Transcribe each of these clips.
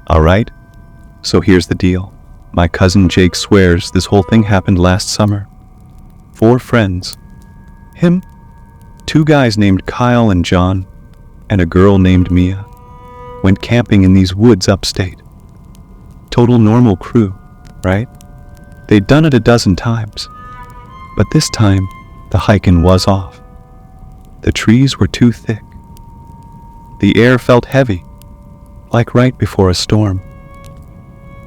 All right, so here's the deal. My cousin Jake swears this whole thing happened last summer. 4 friends. Him, 2 guys named Kyle and John, and a girl named Mia, went camping in these woods upstate. Total normal crew, right? They'd done it a dozen times. But this time, the hiking was off. The trees were too thick. The air felt heavy, like right before a storm.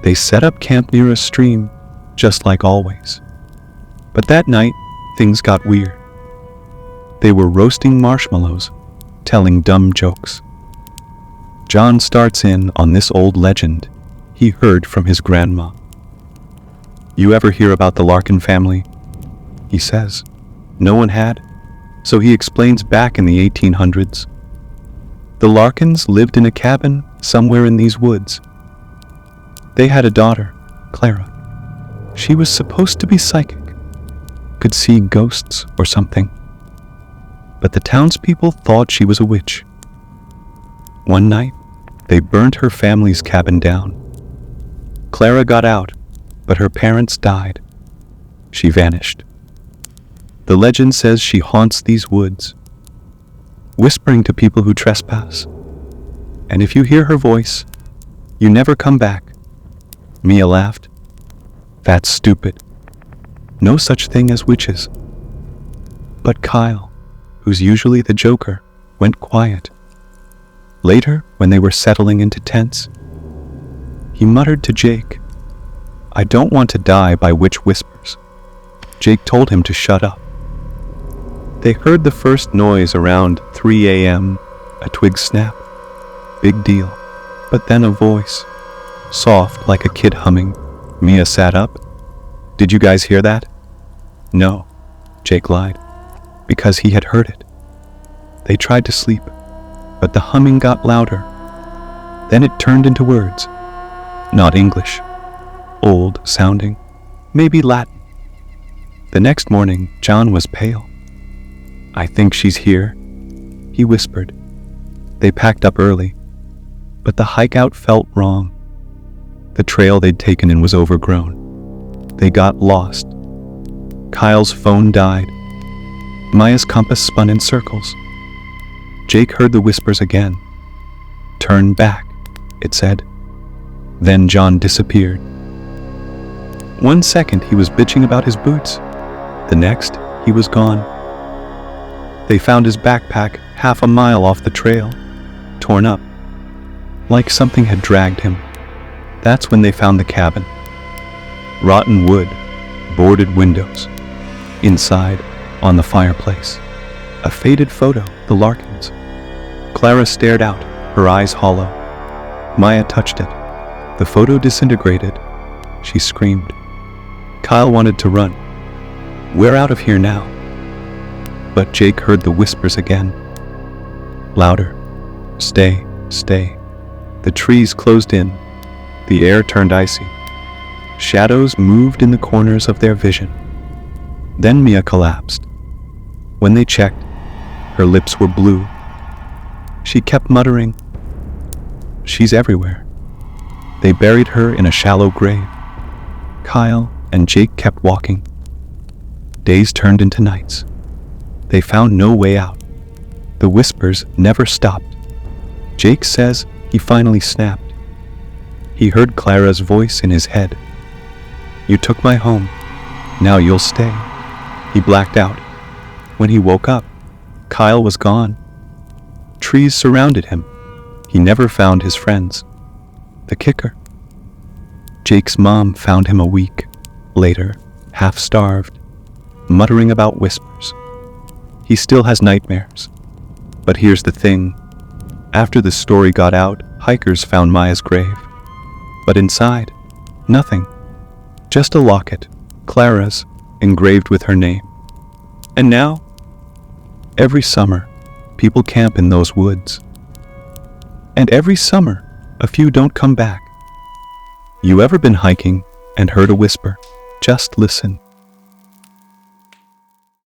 They set up camp near a stream, just like always. But that night, things got weird. They were roasting marshmallows, telling dumb jokes. John starts in on this old legend he heard from his grandma. You ever hear about the Larkin family? He says. No one had, so he explains back in the 1800s. The Larkins lived in a cabin somewhere in these woods. They had a daughter, Clara. She was supposed to be psychic, could see ghosts or something. But the townspeople thought she was a witch. One night, they burned her family's cabin down. Clara got out, but her parents died. She vanished. The legend says she haunts these woods, whispering to people who trespass. And if you hear her voice, you never come back. Mia laughed. That's stupid. No such thing as witches. But Kyle, who's usually the joker, went quiet. Later, when they were settling into tents, he muttered to Jake, I don't want to die by witch whispers. Jake told him to shut up. They heard the first noise around 3 a.m., a twig snap. Big deal. But then a voice, soft like a kid humming. Mia sat up. Did you guys hear that? No, Jake lied, because he had heard it. They tried to sleep, but the humming got louder. Then it turned into words. Not English. Old sounding. Maybe Latin. The next morning, John was pale. I think she's here, he whispered. They packed up early, but the hike out felt wrong. The trail they'd taken in was overgrown. They got lost. Kyle's phone died. Maya's compass spun in circles. Jake heard the whispers again. Turn back, it said. Then John disappeared. 1 second he was bitching about his boots. The next, he was gone. They found his backpack half a mile off the trail, torn up, like something had dragged him. That's when they found the cabin. Rotten wood, boarded windows. Inside, on the fireplace, a faded photo, the Larkins. Clara stared out, her eyes hollow. Maya touched it. The photo disintegrated. She screamed. Kyle wanted to run. We're out of here now. But Jake heard the whispers again. Louder. Stay, stay. The trees closed in. The air turned icy. Shadows moved in the corners of their vision. Then Mia collapsed. When they checked, her lips were blue. She kept muttering, she's everywhere. They buried her in a shallow grave. Kyle and Jake kept walking. Days turned into nights. They found no way out. The whispers never stopped. Jake says he finally snapped. He heard Clara's voice in his head. You took my home. Now you'll stay. He blacked out. When he woke up, Kyle was gone. Trees surrounded him. He never found his friends. The kicker. Jake's mom found him a week later, half-starved, muttering about whispers. He still has nightmares. But here's the thing. After the story got out, hikers found Maya's grave. But inside, nothing. Just a locket, Clara's, engraved with her name. And now, every summer, people camp in those woods. And every summer, a few don't come back. You ever been hiking and heard a whisper? Just listen.